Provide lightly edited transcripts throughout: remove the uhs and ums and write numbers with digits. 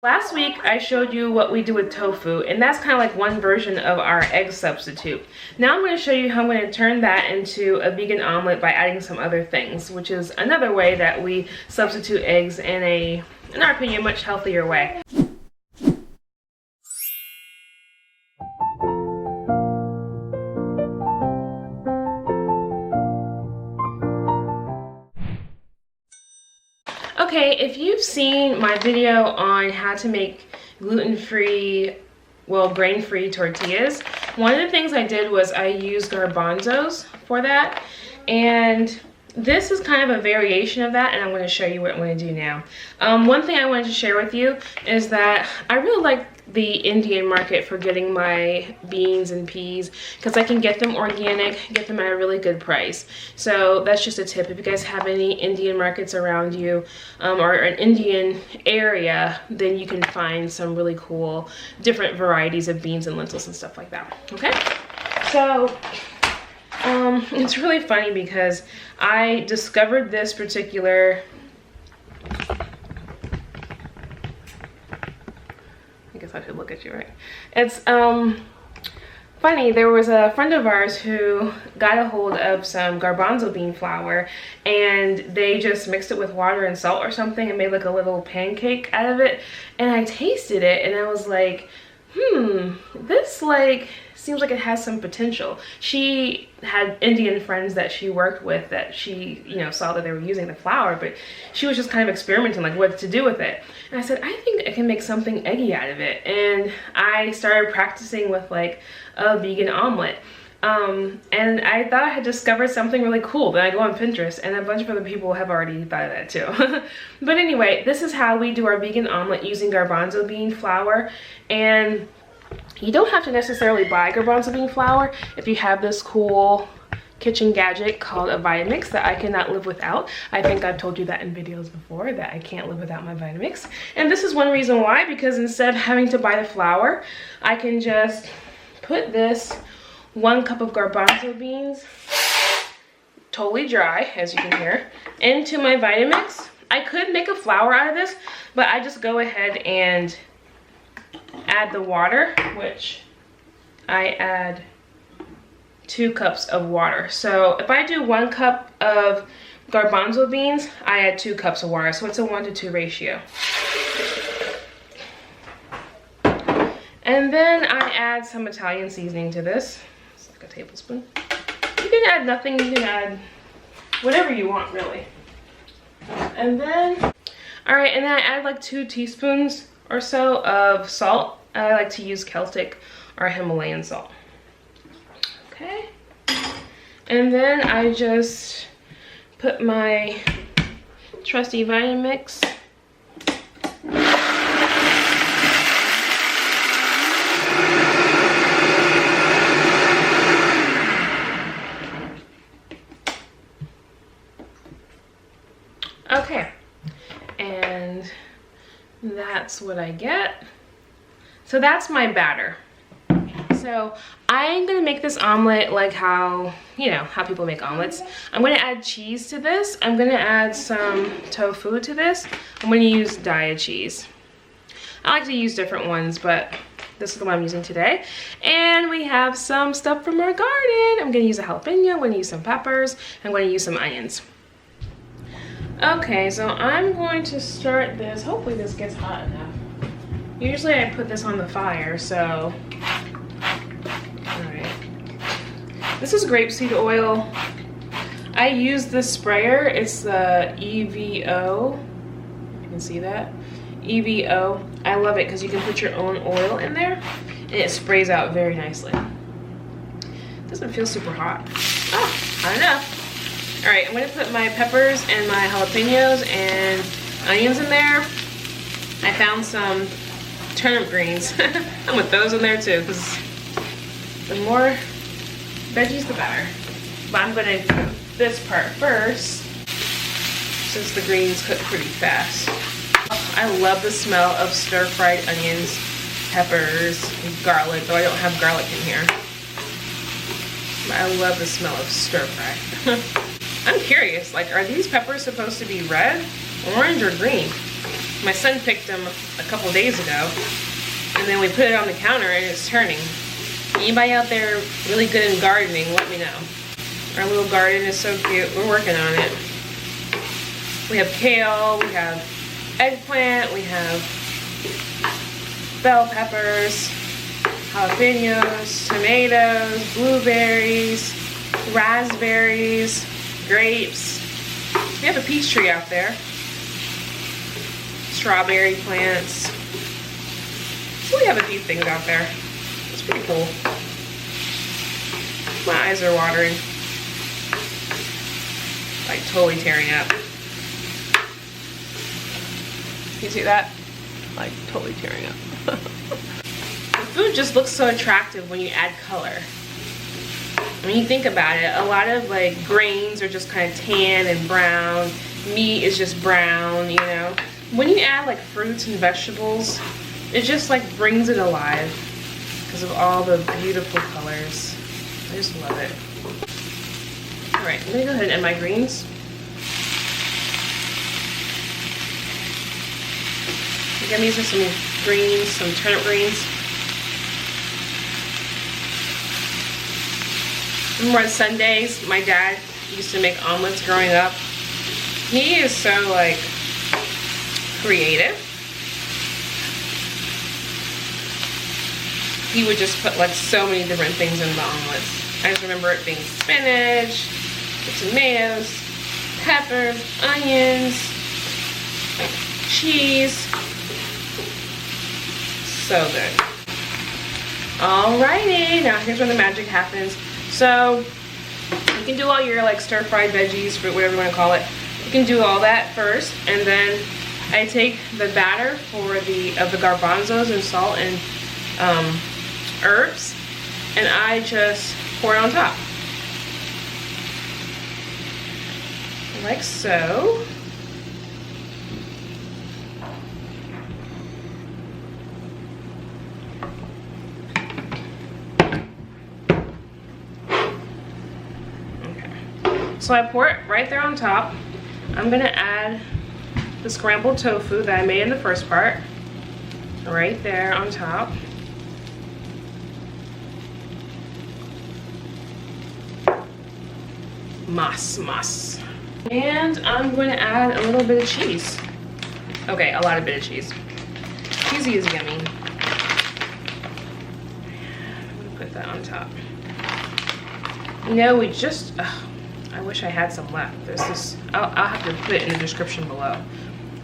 Last week I showed you what we do with tofu, and that's kind of like one version of our egg substitute. Now I'm going to show you how I'm going to turn that into a vegan omelet by adding some other things, which is another way that we substitute eggs in our opinion, much healthier way. Okay, if you've seen my video on how to make gluten-free, well, grain-free tortillas, one of the things I did was I used garbanzos for that, and this is kind of a variation of that, and I'm going to show you what I'm going to do now. One thing I wanted to share with you is that I really like the Indian market for getting my beans and peas because I can get them organic, get them at a really good price. So that's just a tip. If you guys have any Indian markets around you or an Indian area, then you can find some really cool different varieties of beans and lentils and stuff like that. Okay, so it's really funny because I discovered this particular, I guess I should look at you, right? It's funny, there was a friend of ours who got a hold of some garbanzo bean flour and they just mixed it with water and salt or something and made like a little pancake out of it, and I tasted it and I was like, this like seems like it has some potential. She had Indian friends that she worked with that she, you know, saw that they were using the flour, but she was just kind of experimenting like what to do with it. And I said, I think I can make something eggy out of it. And I started practicing with like a vegan omelet. And I thought I had discovered something really cool. Then I go on Pinterest and a bunch of other people have already thought of that too. But anyway, this is how we do our vegan omelet using garbanzo bean flour. And you don't have to necessarily buy garbanzo bean flour if you have this cool kitchen gadget called a Vitamix that I cannot live without. I think I've told you that in videos before, that I can't live without my Vitamix. And this is one reason why, because instead of having to buy the flour, I can just put this 1 cup of garbanzo beans, totally dry, as you can hear, into my Vitamix. I could make a flour out of this, but I just go ahead and add the water, which I add 2 cups of water. So if I do 1 cup of garbanzo beans, I add 2 cups of water. So it's a 1-to-2 ratio. And then I add some Italian seasoning to this. It's like a tablespoon. You can add nothing, you can add whatever you want really. And then, all right, and then I add like 2 teaspoons or so of salt. I like to use Celtic or Himalayan salt. Okay. And then I just put my trusty Vitamix. Okay. And that's what I get. So that's my batter. So I'm gonna make this omelet like how, you know, how people make omelets. I'm gonna add cheese to this. I'm gonna add some tofu to this. I'm gonna use Daiya cheese. I like to use different ones, but this is the one I'm using today. And we have some stuff from our garden. I'm gonna use a jalapeno, I'm gonna use some peppers, I'm gonna use some onions. Okay, so I'm going to start this. Hopefully this gets hot enough. Usually I put this on the fire, so. All right. This is grapeseed oil. I use this sprayer. It's the EVO. You can see that. EVO. I love it because you can put your own oil in there and it sprays out very nicely. Doesn't feel super hot. Oh, hot enough. All right, I'm gonna put my peppers and my jalapenos and onions in there. I found some turnip greens. I'm gonna throw those in there too, because the more veggies the better. But I'm gonna do this part first, since the greens cook pretty fast. Oh, I love the smell of stir-fried onions, peppers, and garlic, though I don't have garlic in here. But I love the smell of stir-fry. I'm curious, like, are these peppers supposed to be red, orange, or green? My son picked them a couple days ago, and then we put it on the counter and it's turning. Anybody out there really good in gardening, let me know. Our little garden is so cute. We're working on it. We have kale, we have eggplant, we have bell peppers, jalapenos, tomatoes, blueberries, raspberries, grapes. We have a peach tree out there. Strawberry plants. So we have a few things out there. It's pretty cool. My eyes are watering. Like totally tearing up. You see that? Like totally tearing up. The food just looks so attractive when you add color. When you think about it, a lot of like grains are just kind of tan and brown. Meat is just brown, you know. When you add like fruits and vegetables, it just like brings it alive because of all the beautiful colors. I just love it. All right, I'm gonna go ahead and add my greens. Again, these are some greens, some turnip greens. Remember on Sundays, my dad used to make omelets growing up. He is so like creative. He would just put like so many different things in the omelets. I just remember it being spinach, the tomatoes, peppers, onions, cheese. So good. Alrighty, now here's where the magic happens. So you can do all your like stir-fried veggies, whatever you want to call it. You can do all that first, and then I take the batter for the garbanzos and salt and herbs, and I just pour it on top, like so. So I pour it right there on top. I'm gonna add the scrambled tofu that I made in the first part, right there on top. Mas. And I'm going to add a little bit of cheese. Okay, a lot of bit of cheese. Cheesy is yummy. I'm gonna put that on top. You know, we just, I wish I had some left. There's this, I'll have to put it in the description below.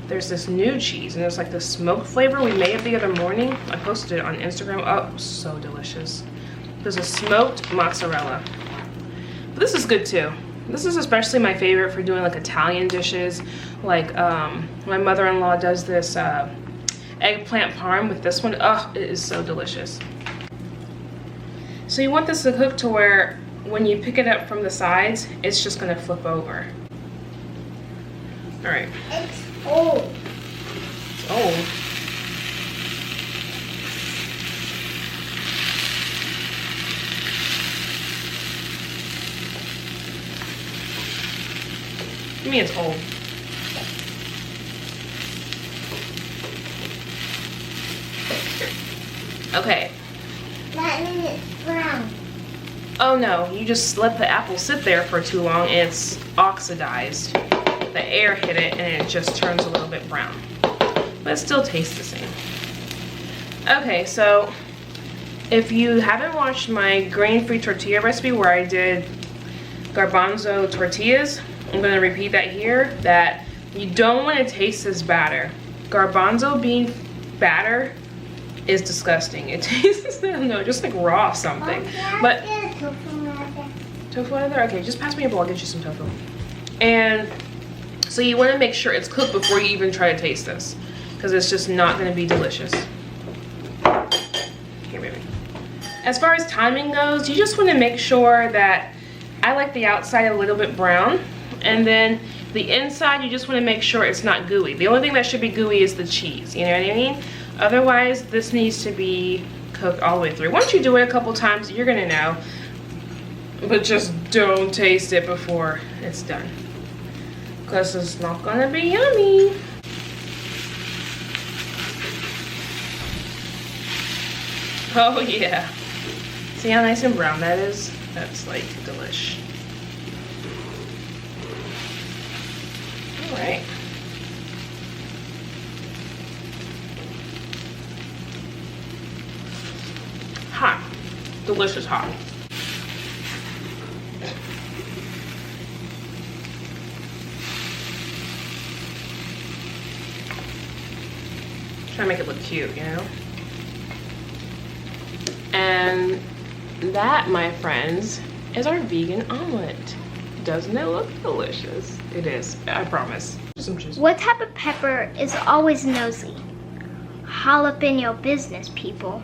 There's this new cheese, and it's like the smoked flavor. We made it the other morning. I posted it on Instagram. Oh, so delicious. There's a smoked mozzarella. But this is good too. This is especially my favorite for doing like Italian dishes. Like my mother-in-law does this eggplant parm with this one. Oh, it is so delicious. So you want this to cook to where when you pick it up from the sides, it's just gonna flip over. All right. It's old. It's old. I mean, it's old. Okay. That means it's brown. Oh no, you just let the apple sit there for too long and it's oxidized. The air hit it and it just turns a little bit brown. But it still tastes the same. Okay, so if you haven't watched my grain-free tortilla recipe where I did garbanzo tortillas, I'm gonna repeat that here, that you don't wanna taste this batter. Garbanzo bean batter is disgusting. It tastes, I don't know, just like raw something. But tofu out of there? Okay, just pass me a bowl, I'll get you some tofu. And so you wanna make sure it's cooked before you even try to taste this, because it's just not gonna be delicious. Here, baby. As far as timing goes, you just wanna make sure that, I like the outside a little bit brown, and then the inside, you just wanna make sure it's not gooey. The only thing that should be gooey is the cheese, you know what I mean? Otherwise, this needs to be cooked all the way through. Once you do it a couple times, you're gonna know, but just don't taste it before it's done, because it's not gonna be yummy. Oh yeah. See how nice and brown that is? That's like delish. All right. Hot. Delicious hot. Try to make it look cute, you know? And that, my friends, is our vegan omelet. Doesn't it look delicious? It is, I promise. Some juice. What type of pepper is always nosy? All up in your business, people.